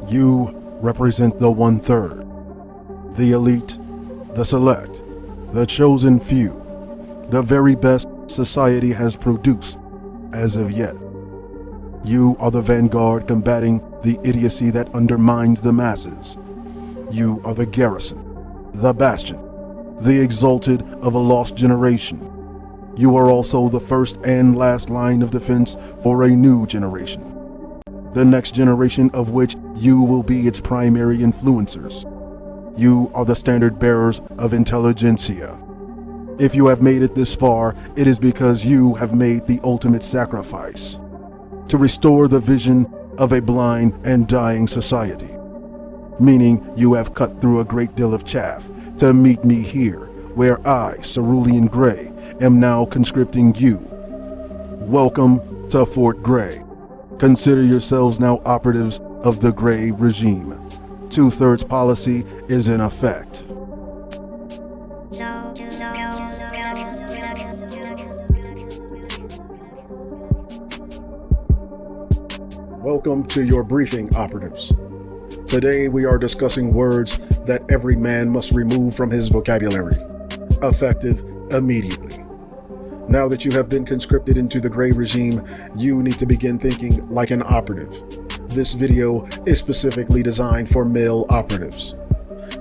You represent the 1/3, the elite, the select, the chosen few, the very best society has produced as of yet. You are the vanguard combating the idiocy that undermines the masses. You are the garrison, the bastion, the exalted of a lost generation. You are also the first and last line of defense for a new generation, the next generation of which you will be its primary influencers. You are the standard bearers of intelligentsia. If you have made it this far, it is because you have made the ultimate sacrifice to restore the vision of a blind and dying society. Meaning you have cut through a great deal of chaff to meet me here, where I, Cerulean Gray, am now conscripting you. Welcome to Fort Gray. Consider yourselves now operatives of the Gray regime. 2/3 policy is in effect. Welcome to your briefing, operatives. Today we are discussing words that every man must remove from his vocabulary, effective immediately. Now that you have been conscripted into the Gray regime, you need to begin thinking like an operative. This video is specifically designed for male operatives.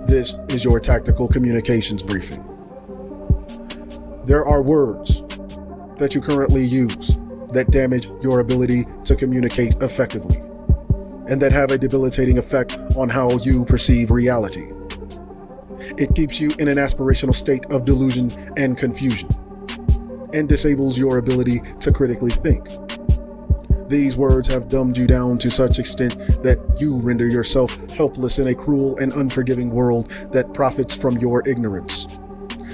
This is your tactical communications briefing. There are words that you currently use that damage your ability to communicate effectively, and that have a debilitating effect on how you perceive reality. It keeps you in an aspirational state of delusion and confusion, and disables your ability to critically think. These words have dumbed you down to such extent that you render yourself helpless in a cruel and unforgiving world that profits from your ignorance.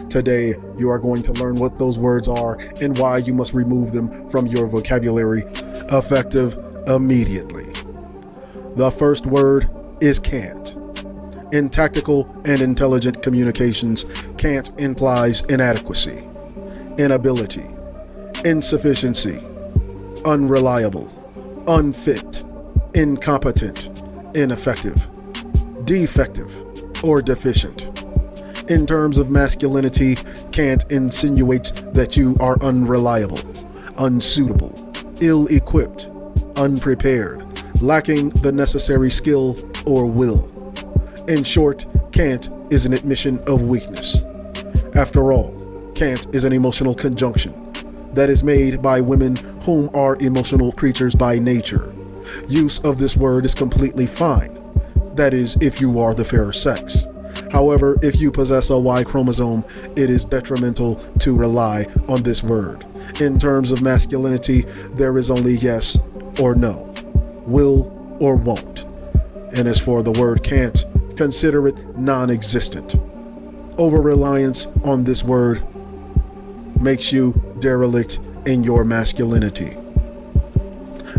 Today, you are going to learn what those words are and why you must remove them from your vocabulary, effective immediately. The first word is can't. In tactical and intelligent communications, can't implies inadequacy, inability, insufficiency, unreliable, unfit, incompetent, ineffective, defective, or deficient. In terms of masculinity, can't insinuates that you are unreliable, unsuitable, ill-equipped, unprepared, lacking the necessary skill or will. In short, can't is an admission of weakness. After all, can't is an emotional conjunction that is made by women whom are emotional creatures by nature. Use of this word is completely fine. That is, if you are the fairer sex. However, if you possess a Y chromosome, it is detrimental to rely on this word. In terms of masculinity, there is only yes or no, will or won't. And as for the word can't, consider it non-existent. Over-reliance on this word makes you derelict in your masculinity.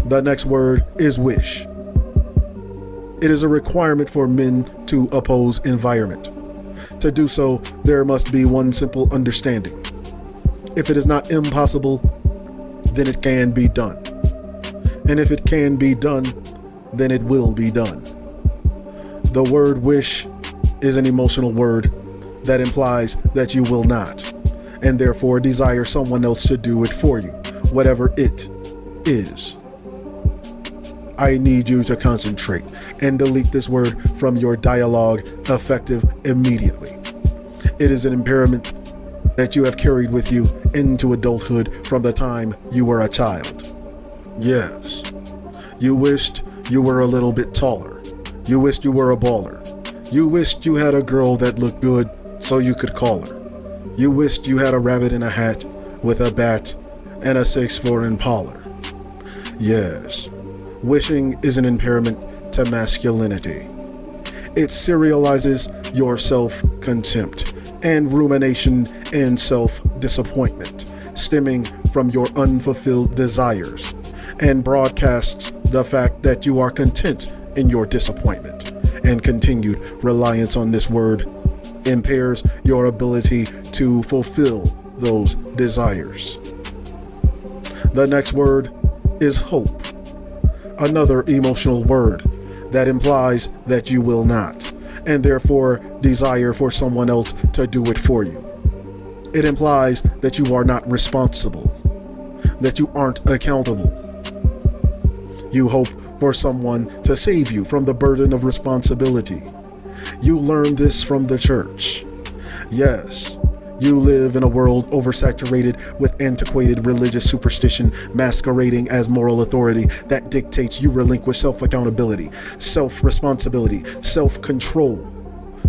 The next word is wish. It is a requirement for men to oppose environment. To do so, there must be one simple understanding. If it is not impossible, then it can be done. And if it can be done, then it will be done. The word wish is an emotional word that implies that you will not, and therefore desire someone else to do it for you, whatever it is. I need you to concentrate and delete this word from your dialogue, effective immediately. It is an impairment that you have carried with you into adulthood from the time you were a child. Yes, you wished you were a little bit taller. You wished you were a baller. You wished you had a girl that looked good so you could call her. You wished you had a rabbit in a hat with a bat and a 6'4" Impala. Yes, wishing is an impairment to masculinity. It serializes your self-contempt and rumination and self-disappointment stemming from your unfulfilled desires, and broadcasts the fact that you are content in your disappointment, and continued reliance on this word impairs your ability to fulfill those desires. The next word is hope, another emotional word that implies that you will not, and therefore desire for someone else to do it for you. It implies that you are not responsible, that you aren't accountable. You hope for someone to save you from the burden of responsibility. You learn this from the church. Yes, you live in a world oversaturated with antiquated religious superstition masquerading as moral authority that dictates you relinquish self-accountability, self-responsibility, self-control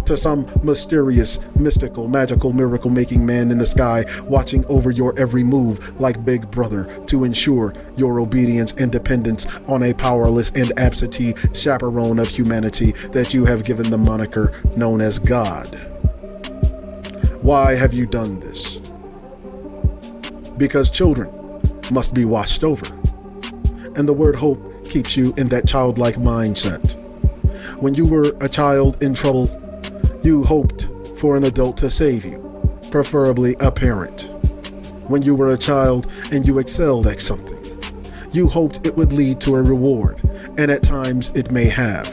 to some mysterious, mystical, magical, miracle-making man in the sky watching over your every move like Big Brother to ensure your obedience and dependence on a powerless and absentee chaperone of humanity that you have given the moniker known as God. Why have you done this? Because children must be watched over. And the word hope keeps you in that childlike mindset. When you were a child in trouble, you hoped for an adult to save you, preferably a parent. When you were a child and you excelled at something, you hoped it would lead to a reward, and at times it may have.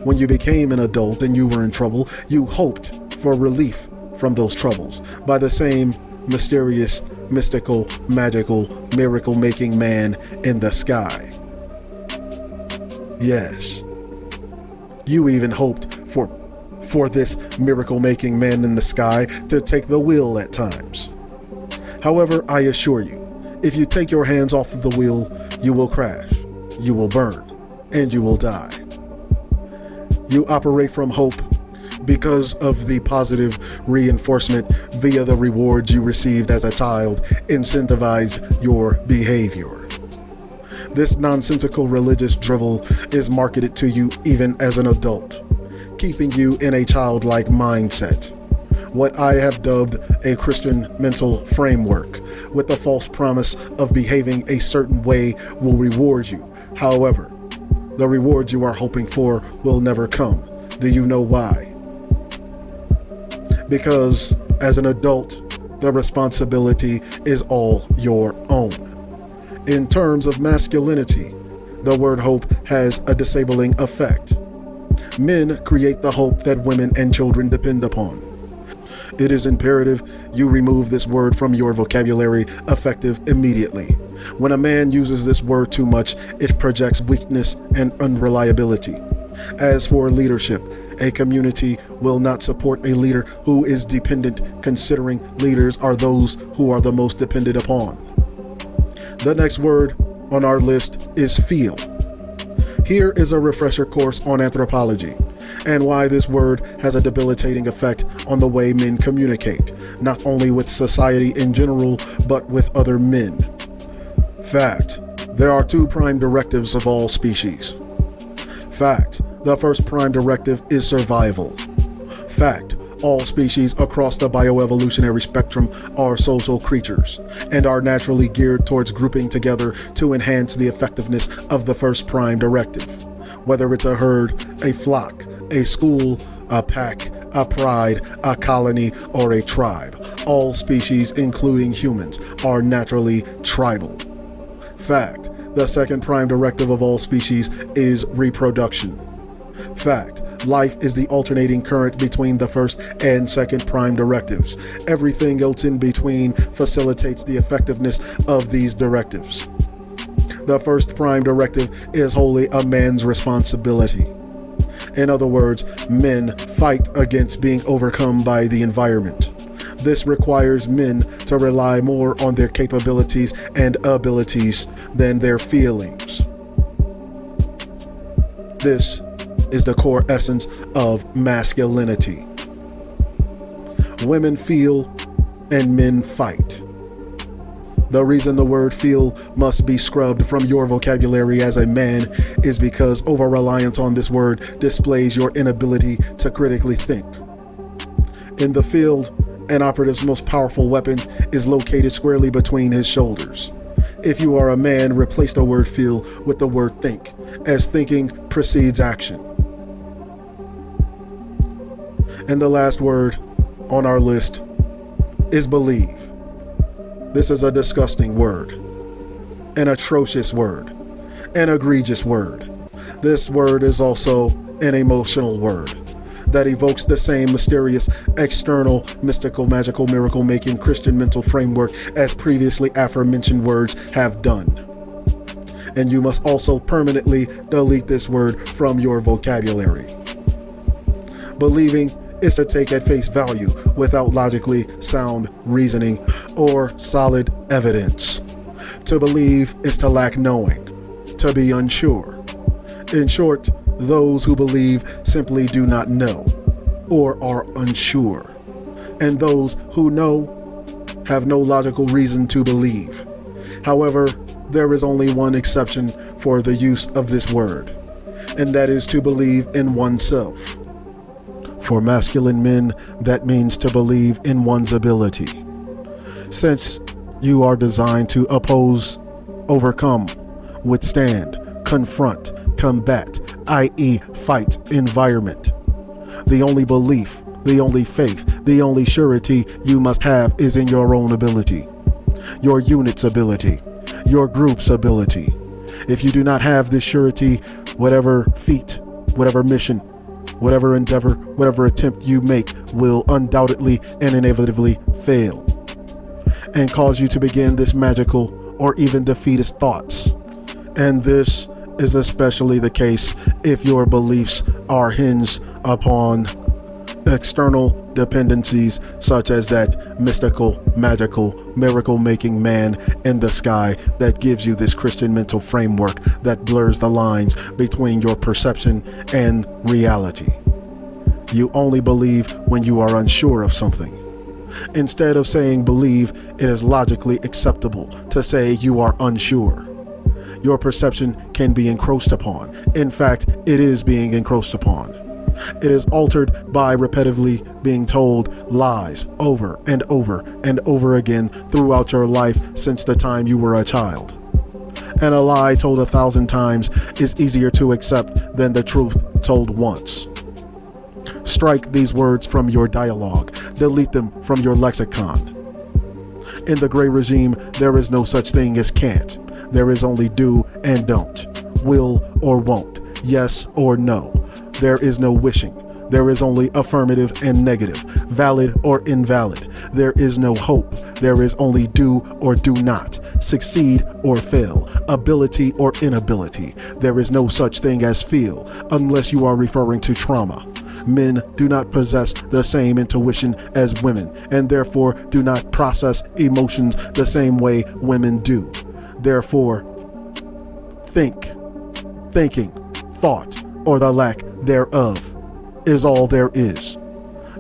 When you became an adult and you were in trouble, you hoped for relief from those troubles by the same mysterious, mystical, magical, miracle-making man in the sky. Yes, you even hoped for this miracle-making man in the sky to take the wheel at times. However, I assure you, if you take your hands off of the wheel, you will crash, you will burn, and you will die. You operate from hope because of the positive reinforcement via the rewards you received as a child incentivized your behavior. This nonsensical religious drivel is marketed to you even as an adult, keeping you in a childlike mindset. What I have dubbed a Christian mental framework, with the false promise of behaving a certain way will reward you. However, the reward you are hoping for will never come. Do you know why? Because as an adult, the responsibility is all your own. In terms of masculinity, the word hope has a disabling effect. Men create the hope that women and children depend upon. It is imperative you remove this word from your vocabulary effective immediately. When a man uses this word too much, it projects weakness and unreliability. As for leadership, a community will not support a leader who is dependent, considering leaders are those who are the most depended upon. The next word on our list is feel. Here is a refresher course on anthropology and why this word has a debilitating effect on the way men communicate, not only with society in general, but with other men. Fact: there are two prime directives of all species. Fact: the first prime directive is survival. Fact: all species across the bioevolutionary spectrum are social creatures and are naturally geared towards grouping together to enhance the effectiveness of the first prime directive. Whether it's a herd, a flock, a school, a pack, a pride, a colony, or a tribe, all species, including humans, are naturally tribal. Fact: the second prime directive of all species is reproduction. Fact: life is the alternating current between the first and second prime directives. Everything else in between facilitates the effectiveness of these directives. The first prime directive is wholly a man's responsibility. In other words, men fight against being overcome by the environment. This requires men to rely more on their capabilities and abilities than their feelings. This is the core essence of masculinity. Women feel and men fight. The reason the word feel must be scrubbed from your vocabulary as a man is because over-reliance on this word displays your inability to critically think. In the field, an operative's most powerful weapon is located squarely between his shoulders. If you are a man, replace the word feel with the word think, as thinking precedes action. And the last word on our list is believe. This is a disgusting word. an atrocious word, an egregious word. This word is also an emotional word that evokes the same mysterious, external, mystical, magical, miracle-making Christian mental framework as previously aforementioned words have done. And you must also permanently delete this word from your vocabulary. Believing is to take at face value without logically sound reasoning or solid evidence. To believe is to lack knowing, to be unsure. In short, those who believe simply do not know or are unsure. And those who know have no logical reason to believe. However, there is only one exception for the use of this word, and that is to believe in oneself. For masculine men, that means to believe in one's ability. Since you are designed to oppose, overcome, withstand, confront, combat, i.e. fight environment. The only belief, the only faith, the only surety you must have is in your own ability, your unit's ability, your group's ability. If you do not have this surety, whatever feat, whatever mission, whatever endeavor, whatever attempt you make will undoubtedly and inevitably fail and cause you to begin this magical or even defeatist thoughts. And this is especially the case if your beliefs are hinged upon external dependencies such as that mystical, magical, miracle-making man in the sky that gives you this Christian mental framework that blurs the lines between your perception and reality. You only believe when you are unsure of something. Instead of saying believe, it is logically acceptable to say you are unsure. Your perception can be encroached upon. In fact, it is being encroached upon. It is altered by repetitively being told lies over and over and over again throughout your life since the time you were a child. And a lie told 1,000 times is easier to accept than the truth told once. Strike these words from your dialogue. Delete them from your lexicon. In the gray regime, there is no such thing as can't. There is only do and don't, will or won't, yes or no. There is no wishing. There is only affirmative and negative, valid or invalid. There is no hope. There is only do or do not, succeed or fail, ability or inability. There is no such thing as feel, unless you are referring to trauma. Men do not possess the same intuition as women, and therefore do not process emotions the same way women do. Therefore, thinking, thought, or the lack thereof is all there is.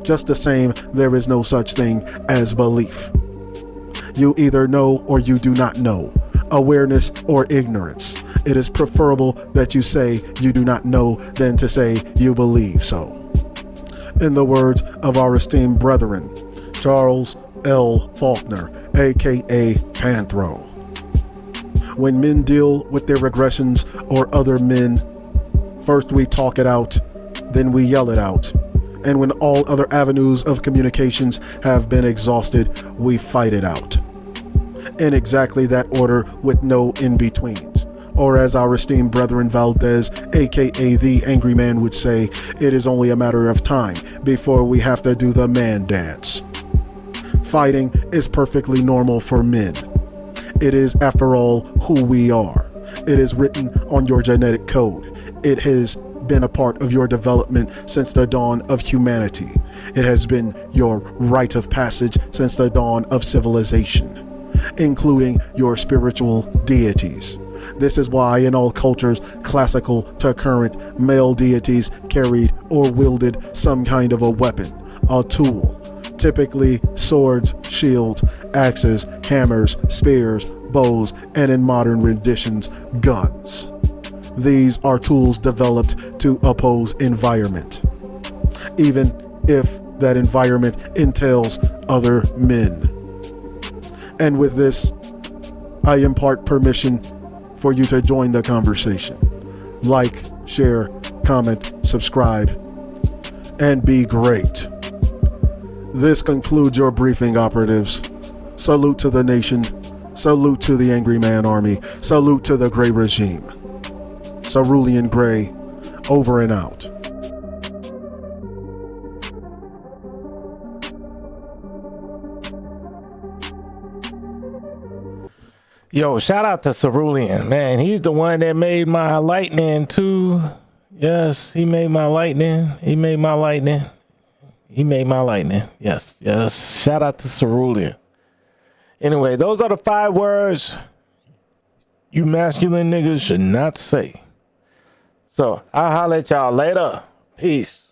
Just the same, there is no such thing as belief. You either know or you do not know, awareness or ignorance. It is preferable that you say you do not know than to say you believe so. In the words of our esteemed brethren, Charles L. Faulkner, aka Panthro, when men deal with their aggressions or other men, first we talk it out, then we yell it out. And when all other avenues of communications have been exhausted, we fight it out. In exactly that order with no in-betweens. Or as our esteemed brethren Valdez, aka the Angry Man, would say, it is only a matter of time before we have to do the man dance. Fighting is perfectly normal for men. It is, after all, who we are. It is written on your genetic code. It has been a part of your development since the dawn of humanity. It has been your rite of passage since the dawn of civilization, including your spiritual deities. This is why in all cultures, classical to current, male deities carried or wielded some kind of a weapon, a tool, typically swords, shields, axes, hammers, spears, bows, and in modern renditions, guns. These are tools developed to oppose environment, even if that environment entails other men. And with this, I impart permission for you to join the conversation. Like, share, comment, subscribe, and be great. This concludes your briefing, operatives. Salute to the nation. Salute to the Angry Man Army. Salute to the Gray Regime. Cerulean Gray, over and out. Yo, shout out to Cerulean, man. He's the one that made my lightning too. Yes, he made my lightning. He made my lightning. He made my lightning. Yes, yes. Shout out to Cerulean. Anyway, those are the 5 words you masculine niggas should not say. So I'll holler at y'all later. Peace.